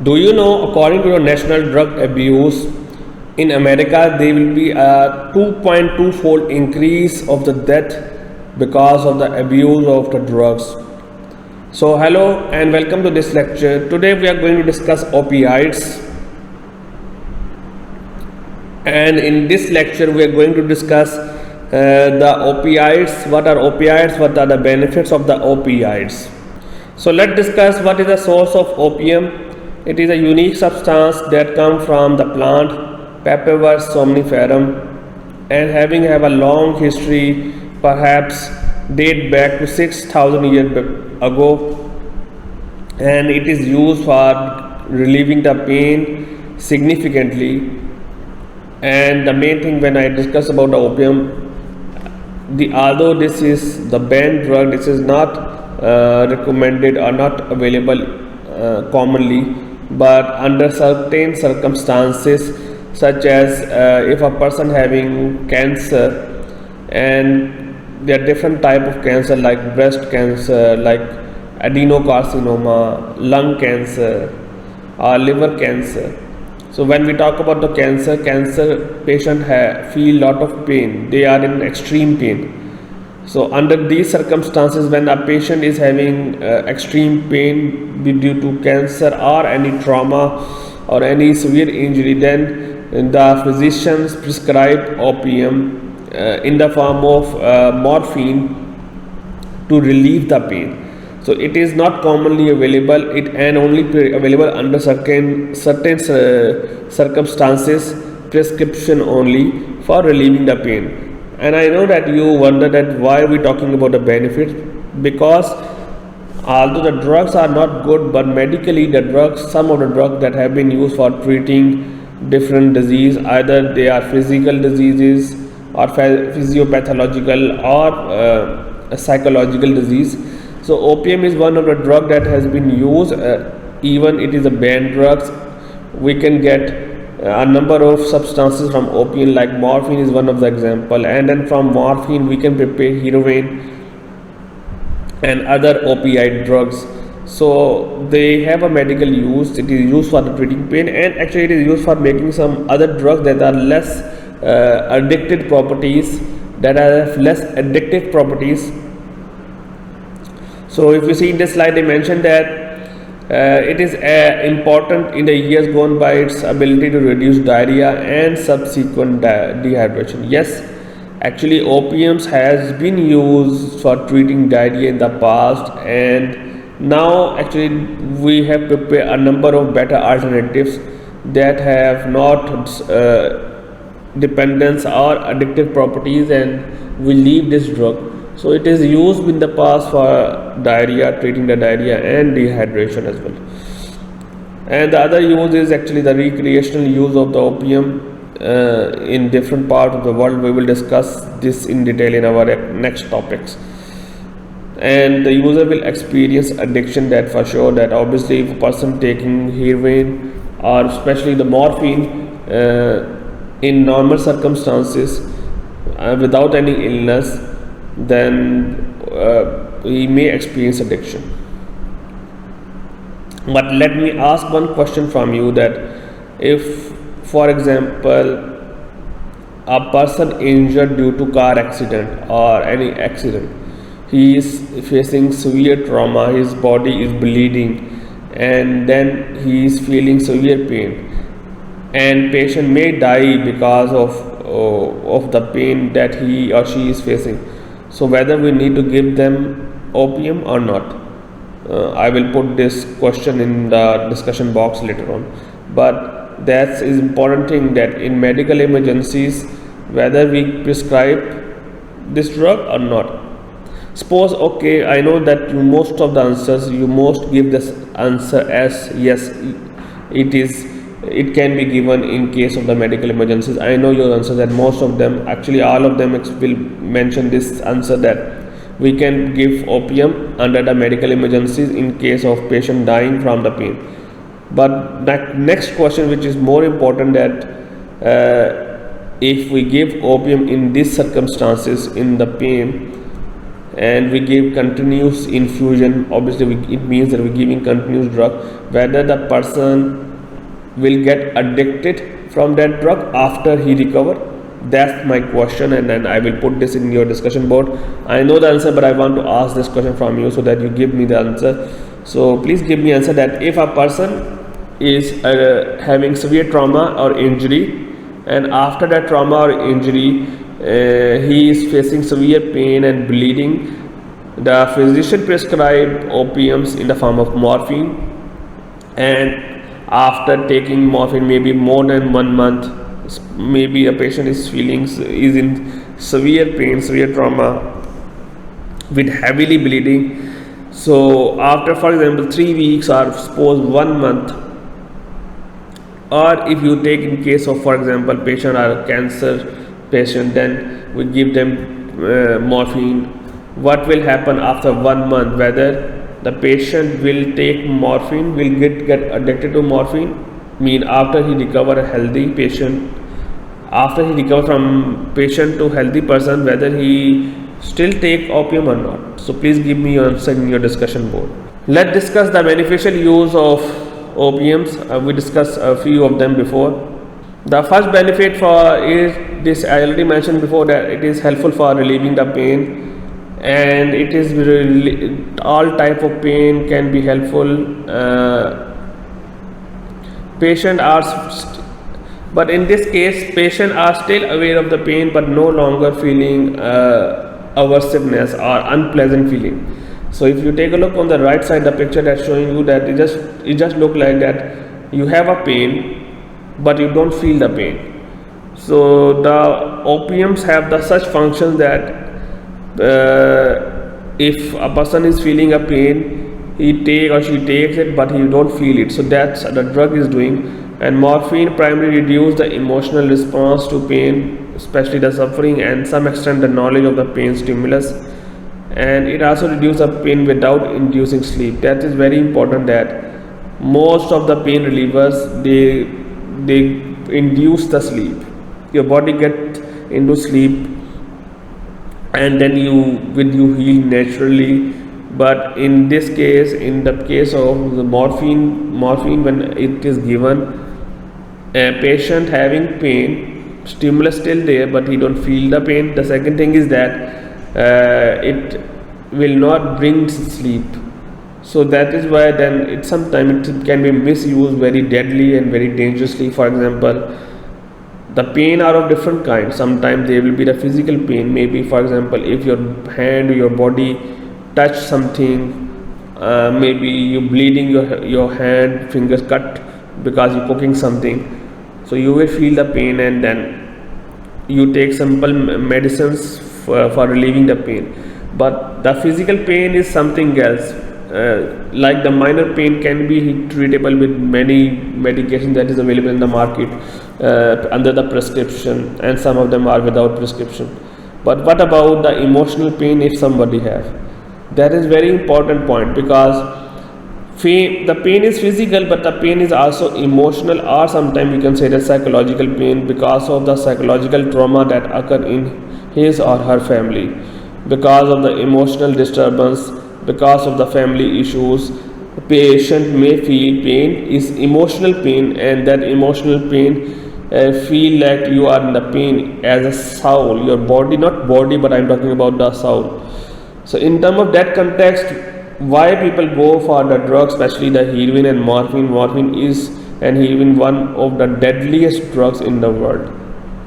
Do you know, according to the National Drug Abuse in America, there will be a 2.2-fold increase of the death because of the abuse of the drugs. So, hello and welcome to this lecture. Today we are going to discuss opioids, and in this lecture we are going to discuss the opioids. What are opioids? What are the benefits of the opioids? So let's discuss what is the source of opium. It is a unique substance that comes from the plant Papaver somniferum and have a long history, perhaps date back to 6,000 years ago, and it is used for relieving the pain significantly. And the main thing when I discuss about the opium, although this is the banned drug, this is not recommended or not available commonly, but under certain circumstances, such as if a person having cancer, and there are different type of cancer like breast cancer, like adenocarcinoma, lung cancer, or liver cancer. So when we talk about the cancer patient feel lot of pain, they are in extreme pain. So under these circumstances, when a patient is having extreme pain due to cancer or any trauma or any severe injury, then the physicians prescribe opium in the form of morphine to relieve the pain. So it is not commonly available, and only available under certain circumstances, prescription only for relieving the pain. And I know that you wonder that why are we talking about the benefits, because although the drugs are not good, but medically some of the drugs that have been used for treating different disease, either they are physical diseases or physiopathological or psychological disease. So opium is one of the drug that has been used, even it is a banned drugs. We can get a number of substances from opium, like morphine is one of the example, and then from morphine we can prepare heroin and other opioid drugs. So they have a medical use. It is used for the treating pain, and actually it is used for making some other drugs that are less addictive properties, So if you see in this slide, they mentioned that it is important in the years gone by its ability to reduce diarrhea and subsequent dehydration. Yes, actually opiums has been used for treating diarrhea in the past, and now actually we have prepared a number of better alternatives that have not dependence or addictive properties, and we leave this drug. So it is used in the past for diarrhea, treating the diarrhea and dehydration as well. And the other use is actually the recreational use of the opium in different parts of the world. We will discuss this in detail in our next topics. And the user will experience addiction, that for sure, that obviously if a person taking heroin or especially the morphine in normal circumstances without any illness, then we may experience addiction. But let me ask one question from you, that if, for example, a person injured due to car accident or any accident, he is facing severe trauma, his body is bleeding, and then he is feeling severe pain, and patient may die because of the pain that he or she is facing. So whether we need to give them opium or not, I will put this question in the discussion box later on. But that is important thing, that in medical emergencies, whether we prescribe this drug or not. Suppose, okay, I know that most of the answers, you most give this answer as yes, it can be given in case of the medical emergencies. I know your answer that most of them, actually all of them will mention this answer, that we can give opium under the medical emergencies in case of patient dying from the pain. But that next question, which is more important, that if we give opium in these circumstances in the pain, and we give continuous infusion. Obviously it means that we're giving continuous drug. Whether the person will get addicted from that drug after he recover, that's my question, and then I will put this in your discussion board. I know the answer, but I want to ask this question from you so that you give me the answer. So please give me answer that if a person is having severe trauma or injury, and after that trauma or injury he is facing severe pain and bleeding, the physician prescribed opiums in the form of morphine, and after taking morphine maybe more than 1 month, maybe a patient is in severe pain, severe trauma with heavily bleeding. So after, for example, 3 weeks or suppose 1 month, or if you take in case of, for example, patient or cancer patient, then we give them morphine. What will happen after 1 month? Whether the patient will take morphine, will get addicted to morphine, mean after he recover a healthy patient, after he recover from patient to healthy person, whether he still take opium or not. So please give me your answer in your discussion board. Let's discuss the beneficial use of opiums. We discussed a few of them before. The first benefit for is this, I already mentioned before, that it is helpful for relieving the pain, and it is all type of pain can be helpful. Patient are but in this case patient are still aware of the pain but no longer feeling aversiveness or unpleasant feeling. So if you take a look on the right side, the picture that's showing you that it just look like that you have a pain but you don't feel the pain. So the opiums have the such functions that if a person is feeling a pain, he take or she takes it but he don't feel it. So that's the drug is doing. And morphine primarily reduce the emotional response to pain, especially the suffering, and some extent the knowledge of the pain stimulus, and it also reduces the pain without inducing sleep. That is very important, that most of the pain relievers they induce the sleep. Your body gets into sleep and then you heal naturally. But in this case, in the case of the morphine when it is given, a patient having pain, stimulus still there but he don't feel the pain. The second thing is that it will not bring sleep. So that is why then it sometimes it can be misused very deadly and very dangerously. For example, the pain are of different kinds. Sometimes there will be the physical pain, maybe for example if your hand or your body touch something, maybe you bleeding your hand, fingers cut because you're cooking something, so you will feel the pain and then you take simple medicines for relieving the pain. But the physical pain is something else. Like the minor pain can be treatable with many medications that is available in the market under the prescription, and some of them are without prescription. But what about the emotional pain if somebody have? That is very important point, because the pain is physical but the pain is also emotional, or sometimes we can say that psychological pain, because of the psychological trauma that occur in his or her family, because of the emotional disturbance, because of the family issues. Patient may feel pain is emotional pain, and that emotional pain feel like you are in the pain as a soul, your body, not body but I'm talking about the soul. So in terms of that context, why people go for the drugs, especially the heroin and morphine. Morphine is and heroin one of the deadliest drugs in the world.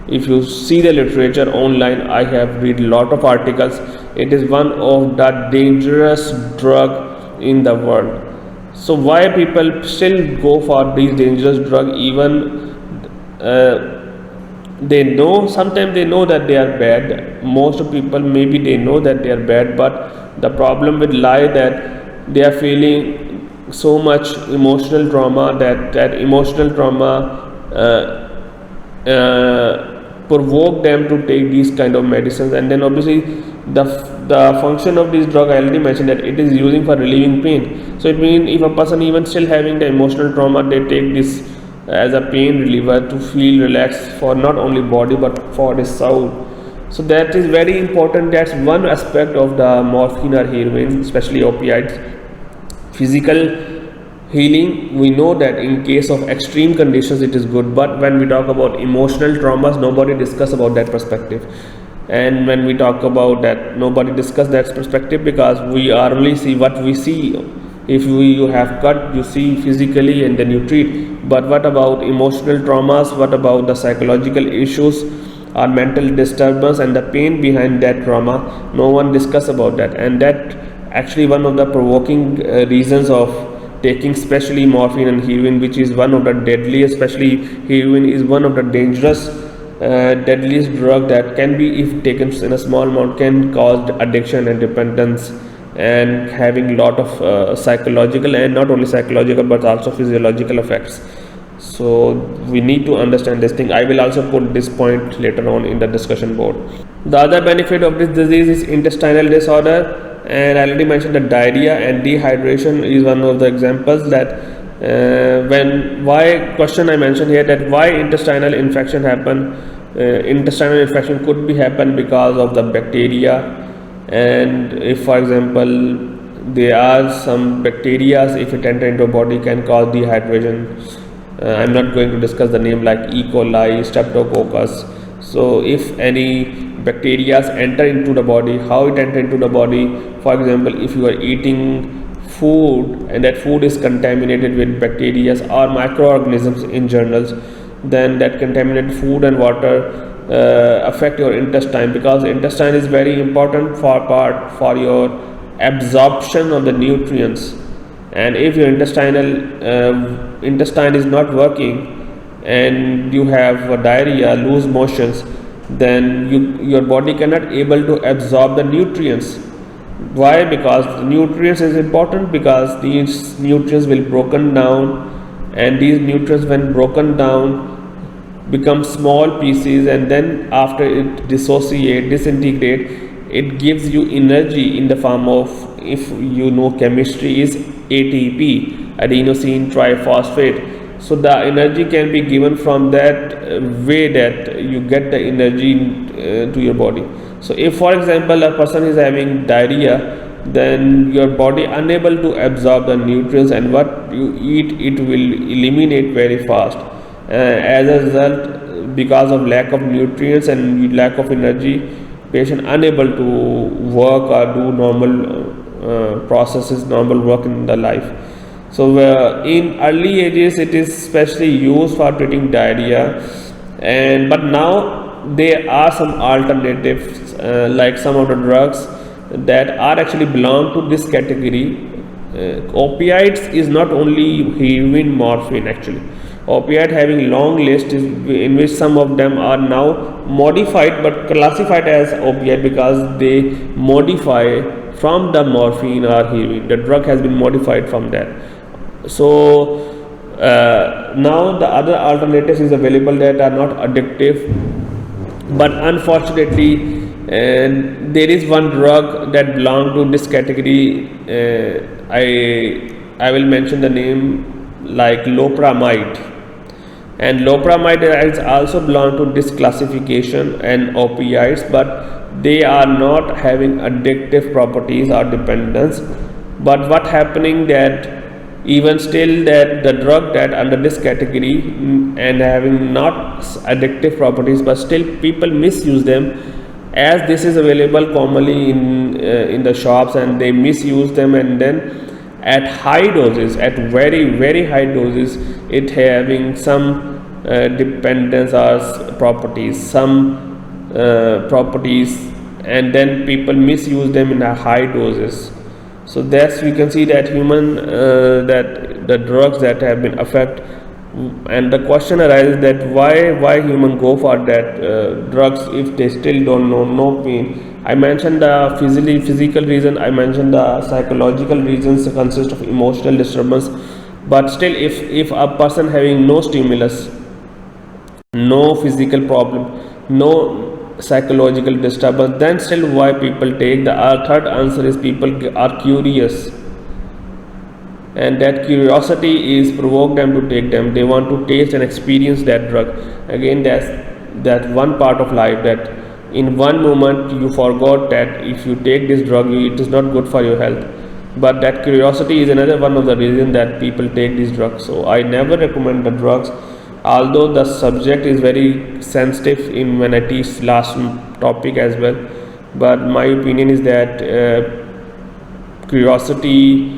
If you see the literature online, I have read a lot of articles. It is one of the dangerous drug in the world. So why people still go for these dangerous drugs? Even they know, sometimes they know that they are bad. Most people maybe they know that they are bad, but the problem will lie that they are feeling so much emotional trauma, that emotional trauma provoke them to take these kind of medicines. And then obviously the function of this drug, I already mentioned that it is using for relieving pain. So it means if a person even still having the emotional trauma, they take this as a pain reliever to feel relaxed for not only body but for his soul. So that is very important. That's one aspect of the morphine or heroin, especially opioids. Physical healing, we know that in case of extreme conditions it is good, but when we talk about emotional traumas, nobody discuss about that perspective. And when we talk about that, nobody discuss that perspective, because we only see what we see. If you have cut, you see physically and then you treat. But what about emotional traumas? What about the psychological issues or mental disturbance and the pain behind that trauma? No one discuss about that. And that actually one of the provoking reasons of taking especially morphine and heroin, which is one of the deadliest. Especially heroin is one of the dangerous deadliest drug that can be, if taken in a small amount, can cause addiction and dependence, and having lot of psychological, and not only psychological but also physiological effects. So we need to understand this thing. I will also put this point later on in the discussion board. The other benefit of this disease is intestinal disorder, and I already mentioned that diarrhea and dehydration is one of the examples. That why question I mentioned here, that why intestinal infection happen. Intestinal infection could be happen because of the bacteria, and if for example there are some bacteria, if it enter into a body, can cause dehydration. I'm not going to discuss the name, like E. coli, streptococcus. So if any bacteria enter into the body, how it enter into the body? For example, if you are eating food and that food is contaminated with bacteria or microorganisms in general, then that contaminated food and water affect your intestine, because intestine is very important for your absorption of the nutrients. And if your intestine is not working and you have diarrhea, loose motions, then your body cannot able to absorb the nutrients. Why? Because nutrients is important, because these nutrients will broken down, and these nutrients when broken down become small pieces, and then after it disintegrate, it gives you energy in the form of, if you know chemistry, is ATP, adenosine triphosphate. So the energy can be given from that way, that you get the energy to your body. So if for example a person is having diarrhea, then your body unable to absorb the nutrients, and what you eat, it will eliminate very fast. As a result, because of lack of nutrients and lack of energy, patient unable to work or do normal processes, normal work in the life. So in early ages it is especially used for treating diarrhea, but now there are some alternatives, like some of the drugs that are actually belong to this category. Opioids is not only heroin, morphine. Actually, opioid having long list in which some of them are now modified but classified as opioid, because they modify from the morphine or heroin. The drug has been modified from that. So now the other alternatives is available that are not addictive, but unfortunately there is one drug that belong to this category. I will mention the name, like loperamide, and loperamide is also belong to this classification and opioids, but they are not having addictive properties or dependence. But what happening that even still that the drug that under this category and having not addictive properties, but still people misuse them, as this is available commonly in the shops, and they misuse them, and then at high doses, at very high doses, it having some dependence or properties, some properties, and then people misuse them in a high doses. So that's, we can see that that the drugs that have been affect, and the question arises that why human go for that drugs if they still don't know, no pain. I mentioned the physical reason, I mentioned the psychological reasons consist of emotional disturbance, but still if a person having no stimulus, no physical problem, no psychological disturbance, then still why people take the third answer is people are curious, and that curiosity is provoke them to take them. They want to taste and experience that drug. Again, that's one part of life, that in one moment you forgot that if you take this drug, it is not good for your health. But that curiosity is another one of the reasons that people take these drugs. So I never recommend the drugs, although the subject is very sensitive in when I teach last topic as well. But my opinion is that curiosity,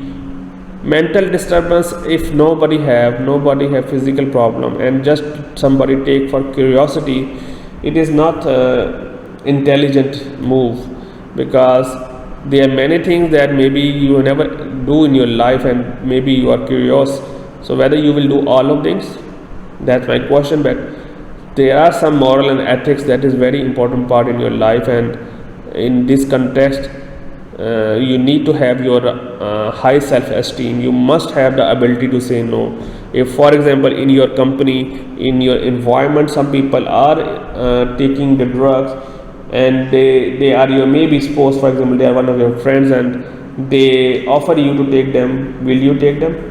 mental disturbance, if nobody have physical problem and just somebody take for curiosity, it is not intelligent move, because there are many things that maybe you never do in your life and maybe you are curious. So whether you will do all of things, that's my question. But there are some moral and ethics that is very important part in your life, and in this context you need to have your high self-esteem. You must have the ability to say no. If for example in your company, in your environment, some people are taking the drugs and they are your maybe spouse, for example, they are one of your friends and they offer you to take them, will you take them?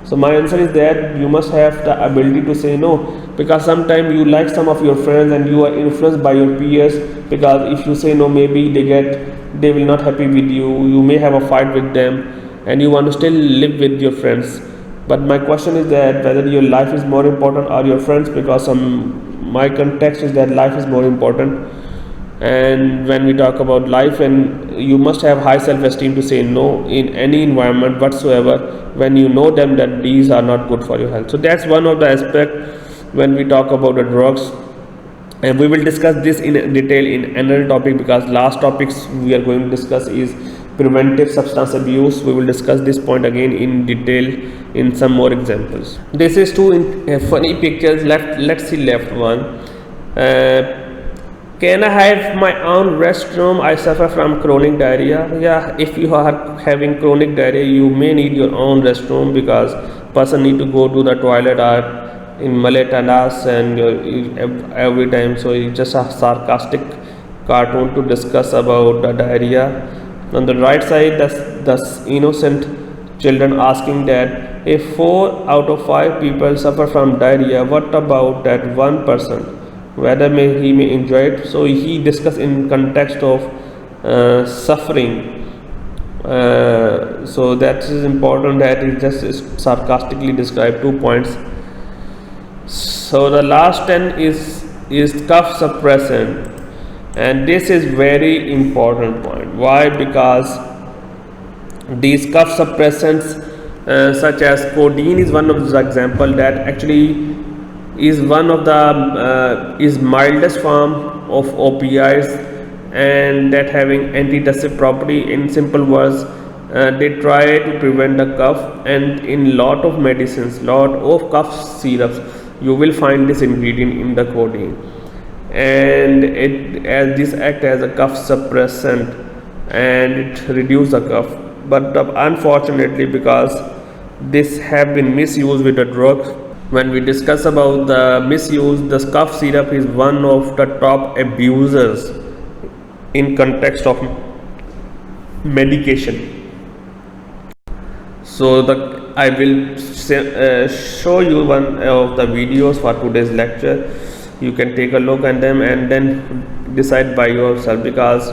So my answer is that you must have the ability to say no, because sometimes you like some of your friends and you are influenced by your peers, because if you say no, maybe they will not happy with you, you may have a fight with them and you want to still live with your friends. But my question is that whether your life is more important or your friends, because my context is that life is more important. And when we talk about life, and you must have high self-esteem to say no in any environment whatsoever when you know them that these are not good for your health. So that's one of the aspects when we talk about the drugs, and we will discuss this in detail in another topic, because last topics we are going to discuss is preventive substance abuse. We will discuss this point again in detail in some more examples. This is two funny pictures. Let's see left one. Can I have my own restroom? I suffer from chronic diarrhea. Yeah, if you are having chronic diarrhea, you may need your own restroom, because person need to go to the toilet or in Malay Tanas and every time. So it's just a sarcastic cartoon to discuss about the diarrhea. On the right side, that's innocent children asking that if 4 out of 5 people suffer from diarrhea, what about that one person? Whether he may enjoy it. So he discussed in context of suffering. So that is important, that he just sarcastically described 2 points. So the last 10 is cough suppressant, and this is very important point. Why? Because these cough suppressants such as codeine is one of the example that actually is one of the is mildest form of opioids, and that having antitussive property. In simple words, they try to prevent the cough, and in lot of medicines, lot of cough syrups, you will find this ingredient in the codeine, and this act as a cough suppressant and it reduce the cough. But unfortunately, because this have been misused with the drug. When we discuss about the misuse, the cough syrup is one of the top abusers in context of medication. So I will show you one of the videos for today's lecture. You can take a look at them and then decide by yourself, because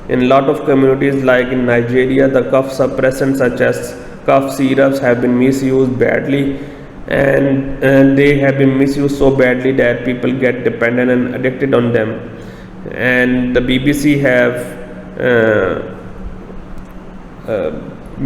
in a lot of communities like in Nigeria, the cough suppressants such as cough syrups have been misused badly, and they have been misused so badly that people get dependent and addicted on them. And the BBC have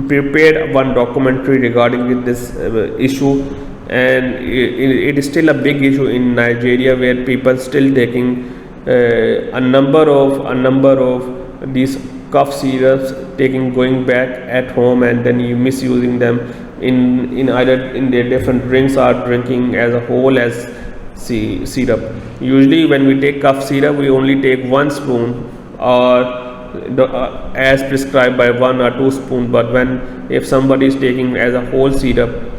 prepared one documentary regarding with this issue, and it is still a big issue in Nigeria, where people still taking a number of these cough syrups, going back at home and then you misusing them in either in their different drinks or drinking as a whole as syrup. Usually when we take cough syrup, we only take 1 spoon or as prescribed by 1 or 2 spoon, but if somebody is taking as a whole syrup,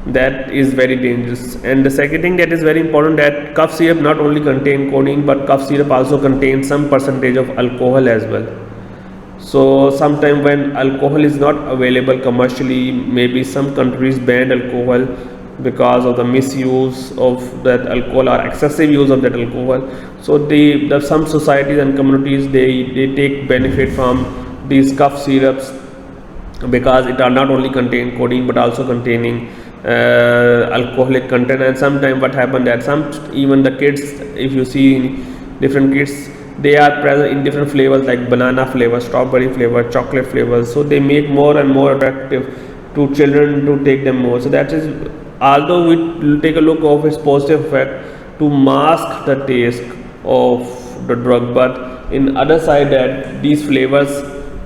that is very dangerous. And the second thing that is very important, that cough syrup not only contain codeine, but cough syrup also contains some percentage of alcohol as well. So sometime when alcohol is not available commercially, maybe some countries banned alcohol, because of the misuse of that alcohol or excessive use of that alcohol. So some societies and communities, they take benefit from these cough syrups because it are not only contain codeine but also containing alcoholic content. And sometimes what happen that some, even the kids, if you see different kids, they are present in different flavors like banana flavor, strawberry flavor, chocolate flavors, so they make more and more attractive to children to take them more. So that is, although we take a look of its positive effect to mask the taste of the drug, but in other side that these flavors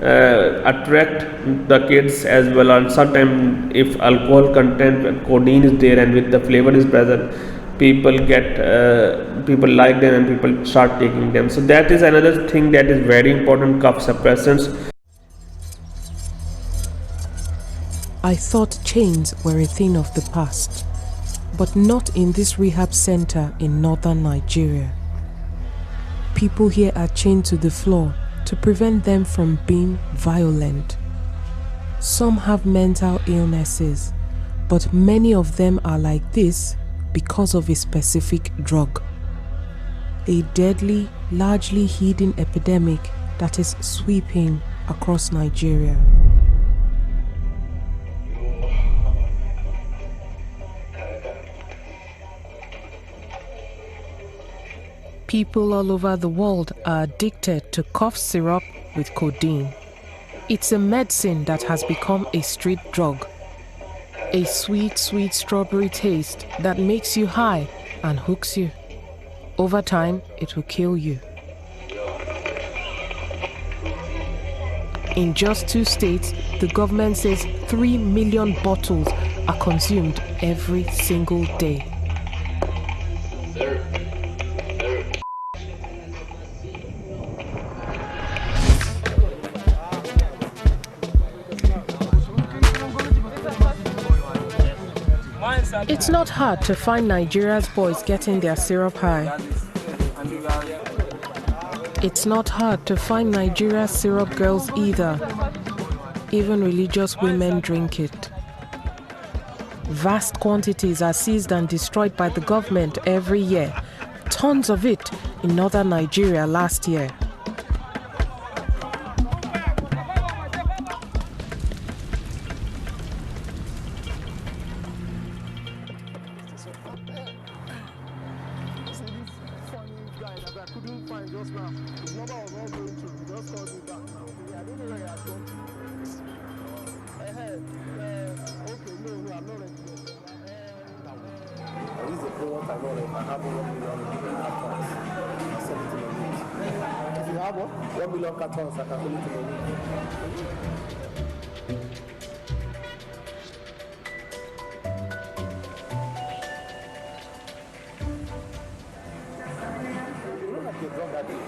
attract the kids as well. And sometimes if alcohol content, codeine is there and with the flavor is present, people get people like them and people start taking them. So that is another thing that is very important, cough suppressants. I thought chains were a thing of the past, but not in this rehab center in northern Nigeria. People here are chained to the floor to prevent them from being violent. Some have mental illnesses, but many of them are like this because of a specific drug. A deadly, largely hidden epidemic that is sweeping across Nigeria. People all over the world are addicted to cough syrup with codeine. It's a medicine that has become a street drug. A sweet, sweet strawberry taste that makes you high and hooks you. Over time, it will kill you. In just 2 states, the government says 3 million bottles are consumed every single day. It's not hard to find Nigeria's boys getting their syrup high. It's not hard to find Nigeria's syrup girls either. Even religious women drink it. Vast quantities are seized and destroyed by the government every year. Tons of it in northern Nigeria last year. If you have 1 million cartons, I can fill it in a week. You look like a drug addict.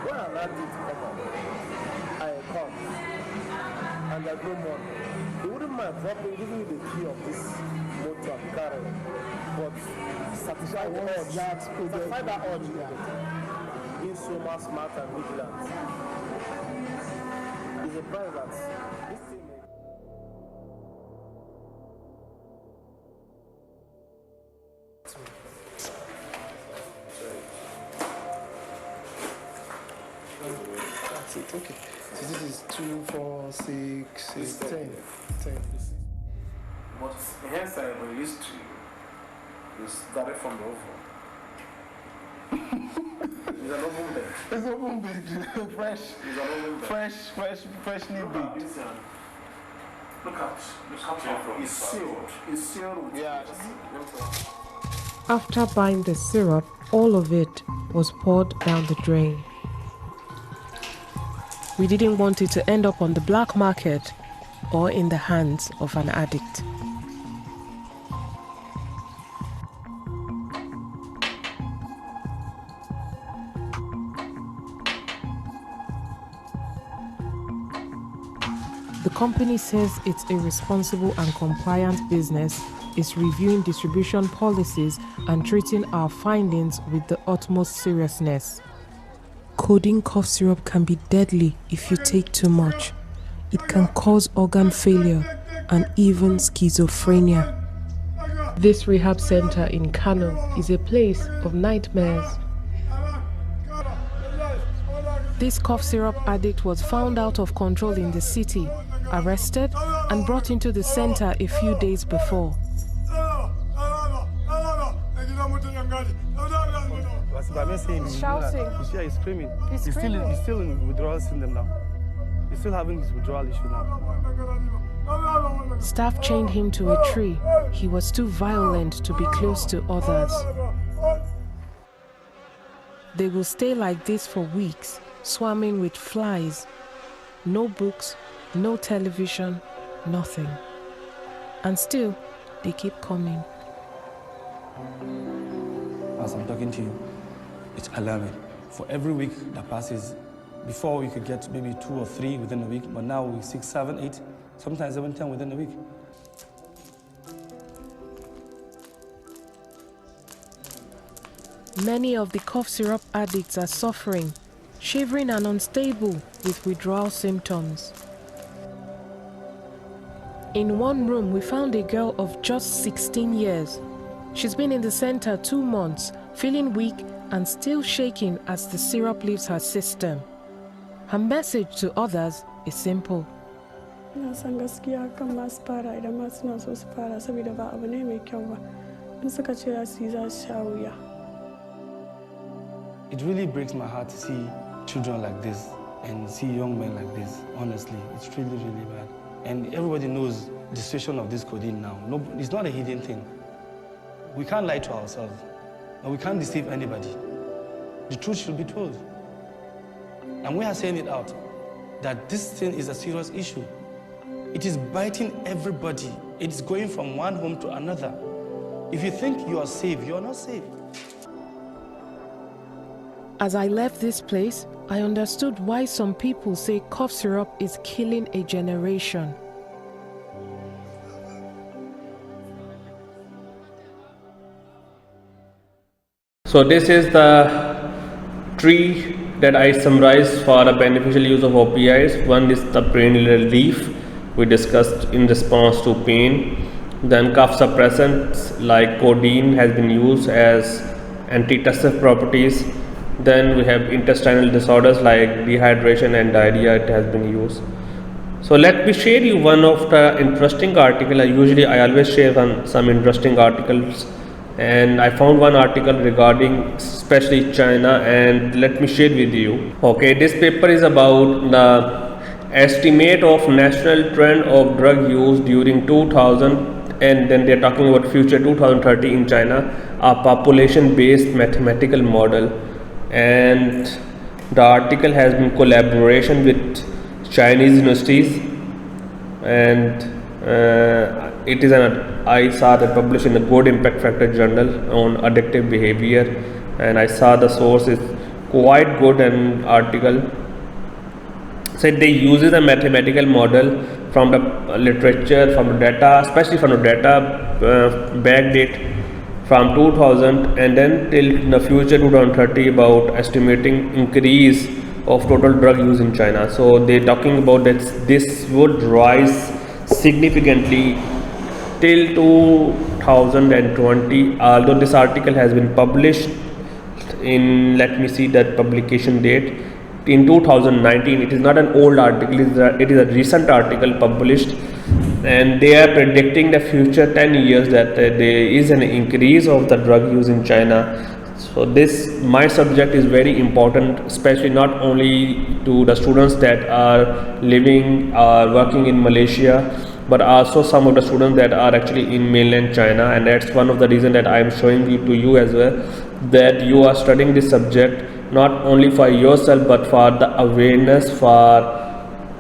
When an addict come on, I come, and there's no money, they wouldn't mind dropping, giving you the key of this motor and carrying, but satisfy the urge. Satisfy that urge. Being so much smart and vigilant is a price that this thing may. That's it, okay. So this is 2, 4, 6, 6, 10. But the hairstyle we used to is direct from the oven. It's an oven bed. It's oven bed. Fresh. It's an oven bed. Freshly baked. Look at it's sealed. It's sealed with After buying the syrup, all of it was poured down the drain. We didn't want it to end up on the black market or in the hands of an addict. The company says it's a responsible and compliant business, is reviewing distribution policies and treating our findings with the utmost seriousness. Codeine cough syrup can be deadly if you take too much. It can cause organ failure, and even schizophrenia. This rehab center in Kano is a place of nightmares. This cough syrup addict was found out of control in the city, arrested, and brought into the center a few days before. He's shouting. He's screaming. He's He's screaming. still in withdrawal syndrome now. He's still having his withdrawal issue now. Staff chained him to a tree. He was too violent to be close to others. They will stay like this for weeks, swarming with flies. No books, no television, nothing. And still, they keep coming. As I'm talking to you, it's alarming. For every week that passes, before we could get maybe 2 or 3 within a week, but now we 6, 7, 8, sometimes even 10 within a week. Many of the cough syrup addicts are suffering, shivering and unstable with withdrawal symptoms. In one room, we found a girl of just 16 years. She's been in the center 2 months, feeling weak and still shaking as the syrup leaves her system. Her message to others is simple. Na san gaskiya kan masu fara idan ma suna so su fara saboda ba abu ne mai kyau ba. In suka ce za su yi za su sha wuya. It really breaks my heart to see children like this and see young men like this. Honestly, it's really, really bad. And everybody knows the situation of this codeine now. No, it's not a hidden thing. We can't lie to ourselves, and we can't deceive anybody. The truth should be told. And we are saying it out, that this thing is a serious issue. It is biting everybody. It's going from one home to another. If you think you are safe, you are not safe. As I left this place, I understood why some people say cough syrup is killing a generation. So this is the tree that I summarized for the beneficial use of opioids. One is the pain relief, we discussed in response to pain. Then cough suppressants like codeine has been used as antitussive properties. Then we have intestinal disorders like dehydration and diarrhea, it has been used. So let me share you one of the interesting article. I always share some interesting articles, and I found one article regarding especially China, and let me share with you. Okay, this paper is about the estimate of national trend of drug use during 2000, and then they are talking about future 2030 in China, a population based mathematical model. And the article has been collaboration with Chinese universities, and it is I saw that published in the Good Impact Factor journal on addictive behavior, and I saw the source is quite good. And article said they uses a mathematical model from the literature, from the data, especially from the data backdate from 2000 and then till the future 2030 about estimating increase of total drug use in China. So they talking about that this would rise significantly till 2020, although this article has been published in, let me see that publication date, in 2019. It is not an old article, it is a recent article published, and they are predicting the future 10 years that there is an increase of the drug use in China. So this, my subject is very important, especially not only to the students that are living or working in Malaysia, but also some of the students that are actually in mainland China. And that's one of the reasons that I am showing it to you as well, that you are studying this subject not only for yourself but for the awareness, for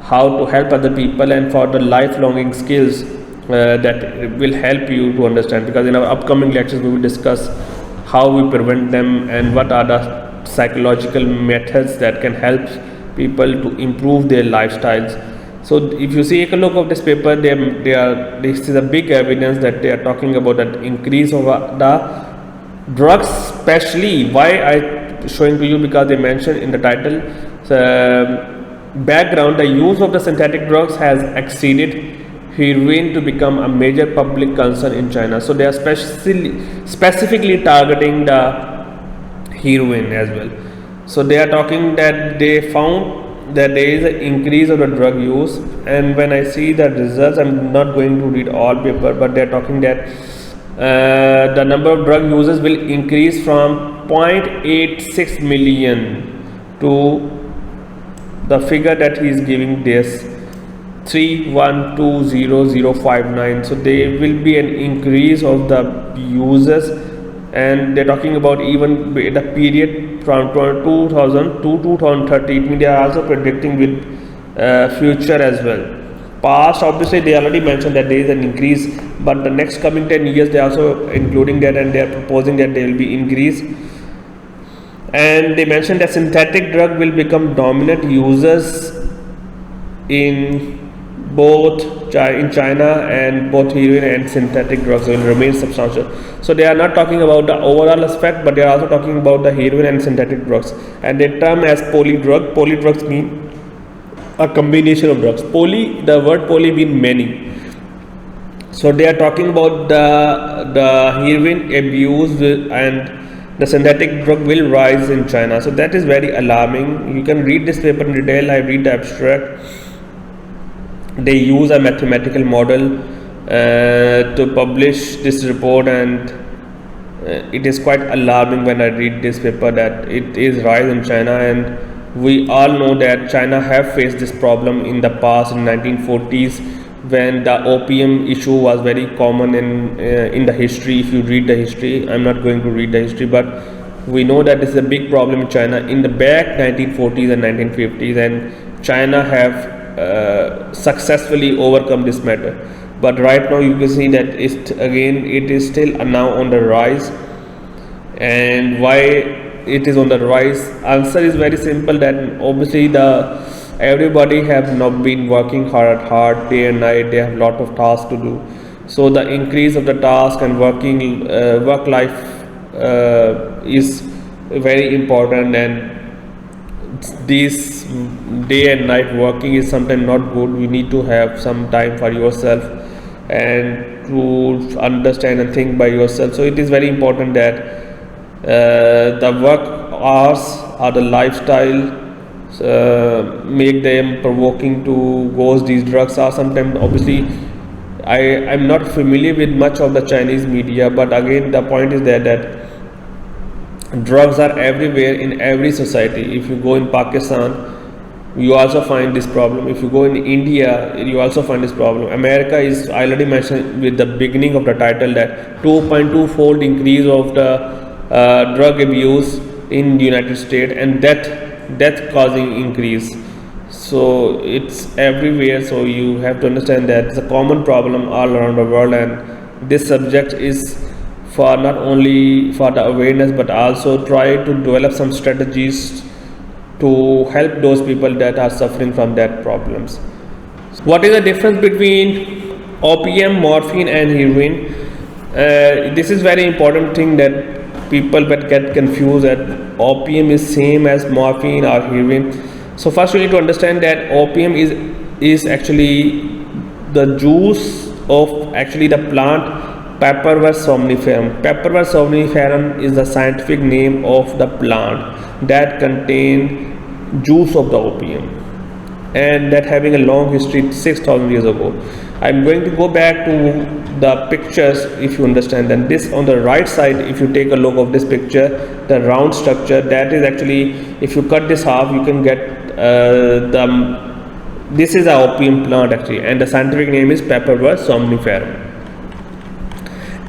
how to help other people, and for the lifelong skills that will help you to understand. Because in our upcoming lectures we will discuss how we prevent them and what are the psychological methods that can help people to improve their lifestyles. So if you see a look of this paper, this is a big evidence that they are talking about an increase of the drugs, especially. Why I showing to you, because they mentioned in the title background, the use of the synthetic drugs has exceeded heroin to become a major public concern in China. So they are specifically targeting the heroin as well. So they are talking that they found that there is an increase of the drug use, and when I see the results, I'm not going to read all paper, but they are talking that the number of drug users will increase from 0.86 million to the figure that he is giving, this 3120059. So there will be an increase of the users, and they're talking about even the period from 2000 to 2030. It means they are also predicting with future as well. Past, obviously they already mentioned that there is an increase, but the next coming 10 years they are also including that, and they are proposing that there will be increase. And they mentioned that synthetic drug will become dominant users in both in China, and both heroin and synthetic drugs will remain substantial. So they are not talking about the overall aspect, but they are also talking about the heroin and synthetic drugs, and they term as polydrug. Polydrugs mean a combination of drugs. The word poly mean many. So they are talking about the heroin abuse and the synthetic drug will rise in China. So that is very alarming. You can read this paper in detail. I read the abstract. They use a mathematical model to publish this report, and it is quite alarming when I read this paper that it is rise in China. And we all know that China have faced this problem in the past, in 1940s, when the opium issue was very common in the history. If you read the history, I'm not going to read the history, but we know that this is a big problem in China in the back 1940s and 1950s, and China have successfully overcome this matter. But right now you can see that it is still now on the rise. And why it is on the rise? Answer is very simple, that obviously everybody have not been working hard day and night. They have a lot of tasks to do, so the increase of the task and work life is very important, and this day and night working is sometimes not good. You need to have some time for yourself and to understand and think by yourself. So it is very important that the work hours or the lifestyle make them provoking to go these drugs. Are sometimes, obviously I'm not familiar with much of the Chinese media, but again the point is that drugs are everywhere in every society. If you go in Pakistan, you also find this problem. If you go in India, you also find this problem. America is, I already mentioned with the beginning of the title, that 2.2-fold increase of the drug abuse in the United States, and death causing increase. So it's everywhere. So you have to understand that it's a common problem all around the world, and this subject is for not only for the awareness, but also try to develop some strategies to help those people that are suffering from that problems. What is the difference between opium, morphine and heroin? This is very important thing that people get confused, that opium is same as morphine or heroin. So first you need to understand that opium is actually the juice of actually the plant Papaver somniferum. Papaver somniferum is the scientific name of the plant that contain juice of the opium, and that having a long history 6,000 years ago. I'm going to go back to the pictures if you understand. And this on the right side, if you take a look of this picture, the round structure, that is actually, if you cut this half, you can get this is a opium plant actually, and the scientific name is Papaver somniferum.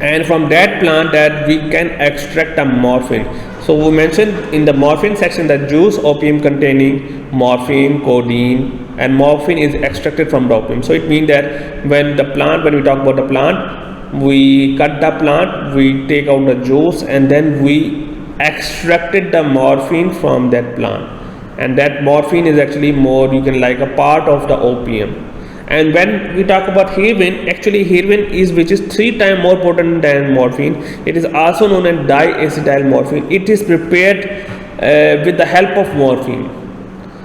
And from that plant that we can extract a morphine. So we mentioned in the morphine section that juice opium containing morphine, codeine, and morphine is extracted from the opium. So it means that when we talk about the plant, we cut the plant, we take out the juice, and then we extracted the morphine from that plant, and that morphine is actually more, you can like a part of the opium. And when we talk about heroin, actually heroin is, which is 3 times more potent than morphine. It is also known as diacetyl morphine. It is prepared with the help of morphine.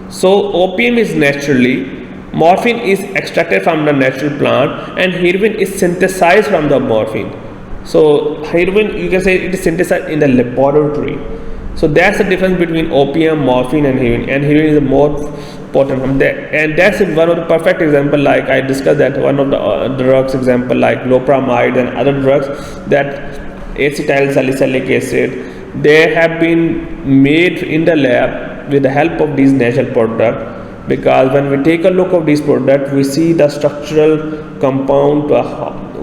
So opium is naturally Morphine is extracted from the natural plant and heroin is synthesized from the morphine. So heroin, you can say it is synthesized in the laboratory. So that's the difference between opium, morphine and heroin is more potent from there. And that's one of the perfect example, like I discussed that one of the drugs example like loperamide and other drugs, that acetyl salicylic acid, they have been made in the lab with the help of these natural products. Because when we take a look of these products, we see the structural compound,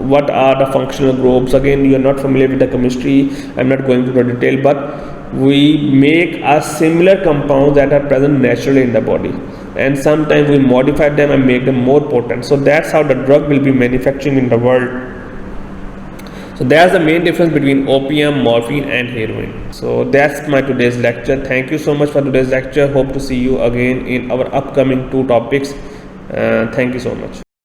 what are the functional groups. Again, you are not familiar with the chemistry, I'm not going into the detail, but we make a similar compounds that are present naturally in the body, and sometimes we modify them and make them more potent. So that's how the drug will be manufacturing in the world. So that's the main difference between opium, morphine and heroin. So that's my today's lecture. Thank you so much for today's lecture. Hope to see you again in our upcoming 2 topics. Thank you so much.